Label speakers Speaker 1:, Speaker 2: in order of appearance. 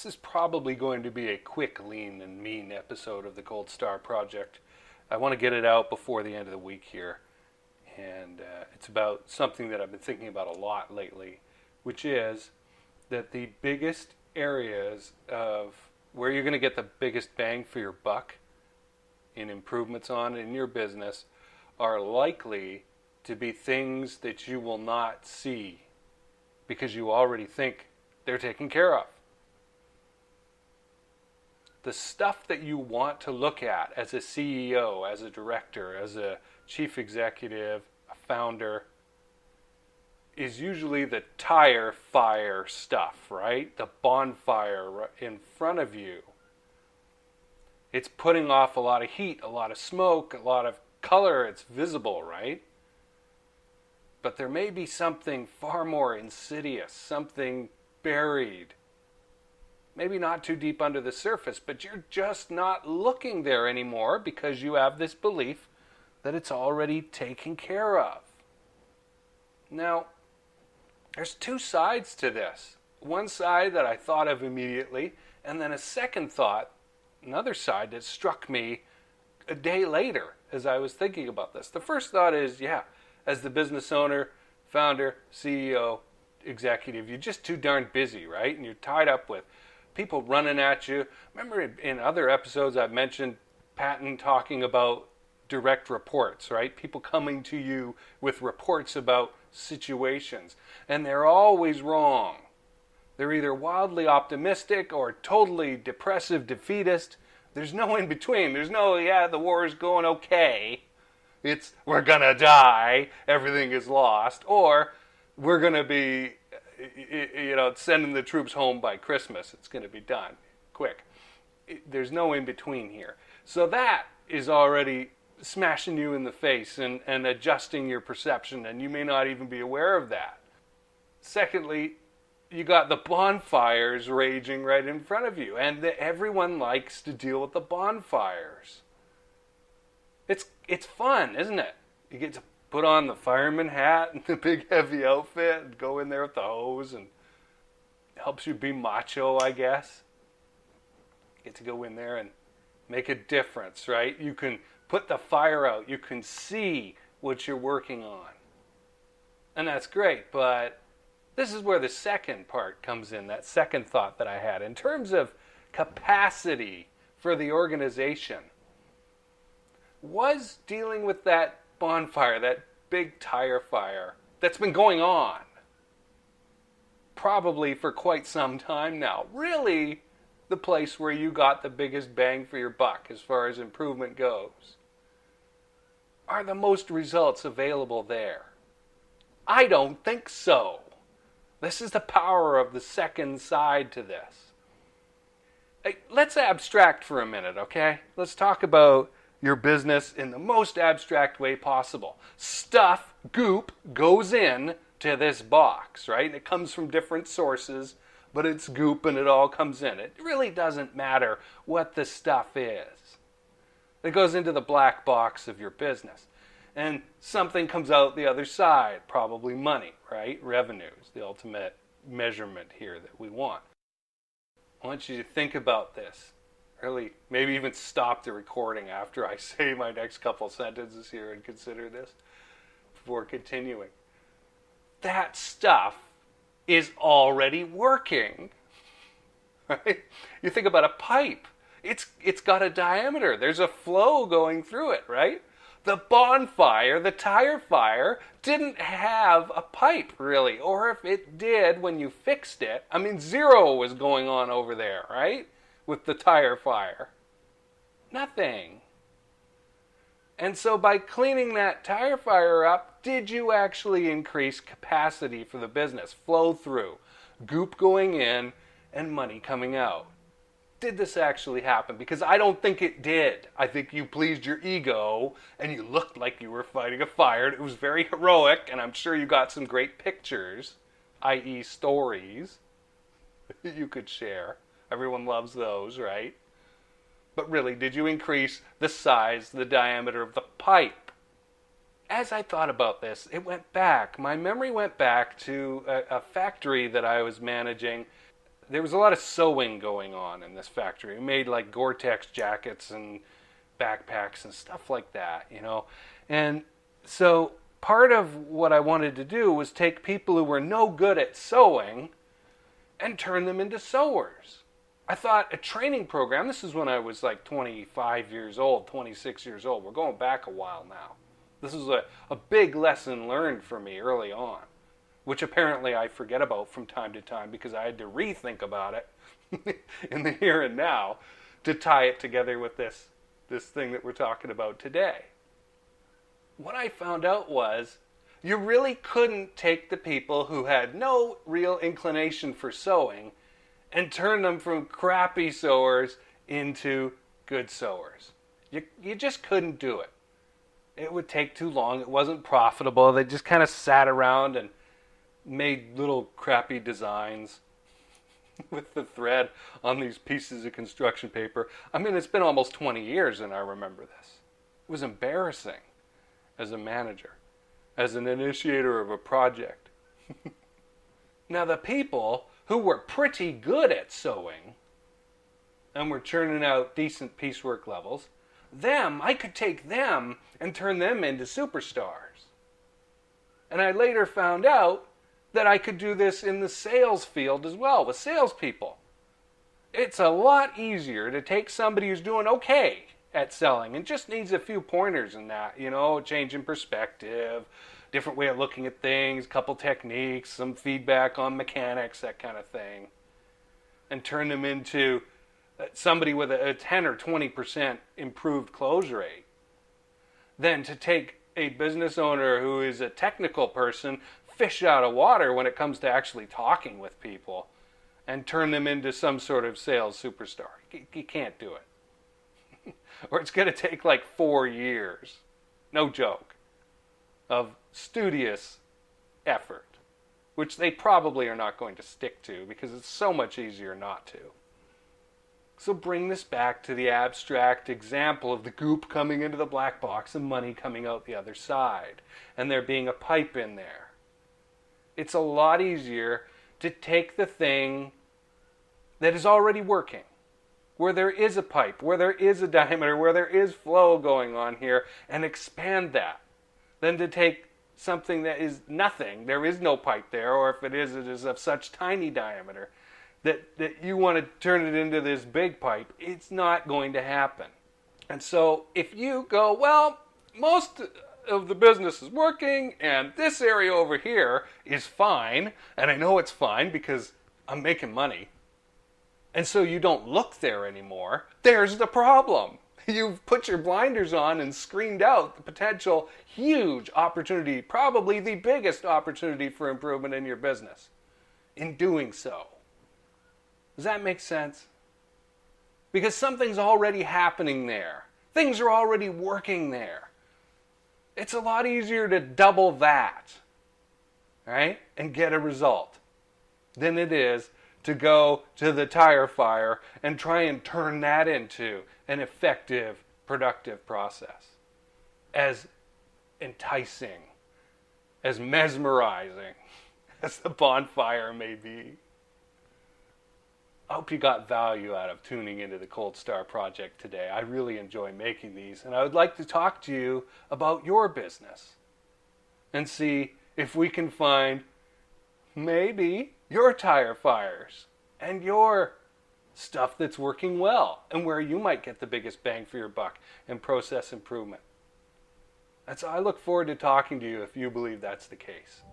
Speaker 1: This is probably going to be a quick, lean, and mean episode of the Gold Star Project. I want to get it out before the end of the week here. And it's about something that I've been thinking about a lot lately, which is that the biggest areas of where you're going to get the biggest bang for your buck in improvements on in your business are likely to be things that you will not see because you already think they're taken care of. The stuff that you want to look at as a CEO, as a director, as a chief executive, a founder, is usually the tire fire stuff, right? The bonfire in front of you. It's putting off a lot of heat, a lot of smoke, a lot of color. It's visible, right? But there may be something far more insidious, something buried. Maybe not too deep under the surface, but you're just not looking there anymore because you have this belief that it's already taken care of. Now, there's two sides to this. One side that I thought of immediately, and then a second thought, another side that struck me a day later as I was thinking about this. The first thought is, as the business owner, founder, CEO, executive, you're just too darn busy, right? And you're tied up with people running at you. Remember in other episodes I've mentioned Patton talking about direct reports, right? People coming to you with reports about situations. And they're always wrong. They're either wildly optimistic or totally depressive defeatist. There's no in between. There's no, the war is going okay. It's, we're going to die. Everything is lost. Or we're going to be sending the troops home by Christmas. It's going to be done quick. There's no in between here. So that is already smashing you in the face and adjusting your perception, and you may not even be aware of that. Secondly, you got the bonfires raging right in front of you, and everyone likes to deal with the bonfires. It's fun, isn't it? You get to put on the fireman hat and the big heavy outfit and go in there with the hose, and it helps you be macho, I guess. You get to go in there and make a difference, right? You can put the fire out. You can see what you're working on. And that's great, but this is where the second part comes in, that second thought that I had. In terms of capacity for the organization, was dealing with that bonfire, that big tire fire that's been going on probably for quite some time now, really the place where you got the biggest bang for your buck as far as improvement goes? Are the most results available there? I don't think so. This is the power of the second side to this. Hey, let's abstract for a minute, okay? Let's talk about your business in the most abstract way possible. Stuff, goop, goes in to this box, right? And it comes from different sources, but it's goop and it all comes in. It really doesn't matter what the stuff is. It goes into the black box of your business. And something comes out the other side, probably money, right? Revenues, the ultimate measurement here that we want. I want you to think about this. Really, maybe even stop the recording after I say my next couple sentences here and consider this before continuing. That stuff is already working, right? You think about a pipe. It's got a diameter. There's a flow going through it, right? The bonfire, the tire fire, didn't have a pipe, really. Or if it did, when you fixed it, zero was going on over there, right? With the tire fire. Nothing. And so by cleaning that tire fire up, did you actually increase capacity for the business? Flow through, goop going in, and money coming out. Did this actually happen? Because I don't think it did. I think you pleased your ego and you looked like you were fighting a fire. It was very heroic, and I'm sure you got some great pictures, i.e. stories, you could share. Everyone loves those, right? But really, did you increase the size, the diameter of the pipe? As I thought about this, it went back. My memory went back to a factory that I was managing there was a lot of sewing going on in this factory. We made like Gore-Tex jackets and backpacks and stuff like that, you know. And so part of what I wanted to do was take people who were no good at sewing and turn them into sewers. I thought a training program, this is when I was like 25 years old, 26 years old. We're going back a while now. This is a big lesson learned for me early on, which apparently I forget about from time to time because I had to rethink about it in the here and now to tie it together with this thing that we're talking about today. What I found out was you really couldn't take the people who had no real inclination for sewing and turn them from crappy sewers into good sewers. You just couldn't do it. It would take too long. It wasn't profitable. They just kind of sat around and made little crappy designs with the thread on these pieces of construction paper. I mean, it's been almost 20 years and I remember this. It was embarrassing as a manager, as an initiator of a project. Now the people who were pretty good at sewing and were churning out decent piecework levels, I could take them and turn them into superstars. And I later found out that I could do this in the sales field as well, with salespeople. It's a lot easier to take somebody who's doing okay at selling and just needs a few pointers in that, you know, change in perspective, different way of looking at things, couple techniques, some feedback on mechanics, that kind of thing, and turn them into somebody with a 10 or 20% improved close rate, than to take a business owner who is a technical person, fish out of water when it comes to actually talking with people, and turn them into some sort of sales superstar. You can't do it. Or it's going to take like 4 years, no joke, of studious effort, which they probably are not going to stick to because it's so much easier not to. So bring this back to the abstract example of the goop coming into the black box and money coming out the other side, and there being a pipe in there. It's a lot easier to take the thing that is already working, where there is a pipe, where there is a diameter, where there is flow going on here, and expand that, than to take something that is nothing, there is no pipe there, or if it is of such tiny diameter that you want to turn it into this big pipe. It's not going to happen. And so if you go, well, most of the business is working and this area over here is fine, and I know it's fine because I'm making money, and so you don't look there anymore, there's the problem. You've put your blinders on and screened out the potential huge opportunity, probably the biggest opportunity for improvement in your business in doing so. Does that make sense? Because something's already happening there. Things are already working there. It's a lot easier to double that, right, and get a result than it is to go to the tire fire and try and turn that into an effective, productive process. As enticing, as mesmerizing as the bonfire may be. I hope you got value out of tuning into the Cold Star Project today. I really enjoy making these, and I would like to talk to you about your business and see if we can find maybe your tire fires and your stuff that's working well and where you might get the biggest bang for your buck in process improvement. I look forward to talking to you if you believe that's the case.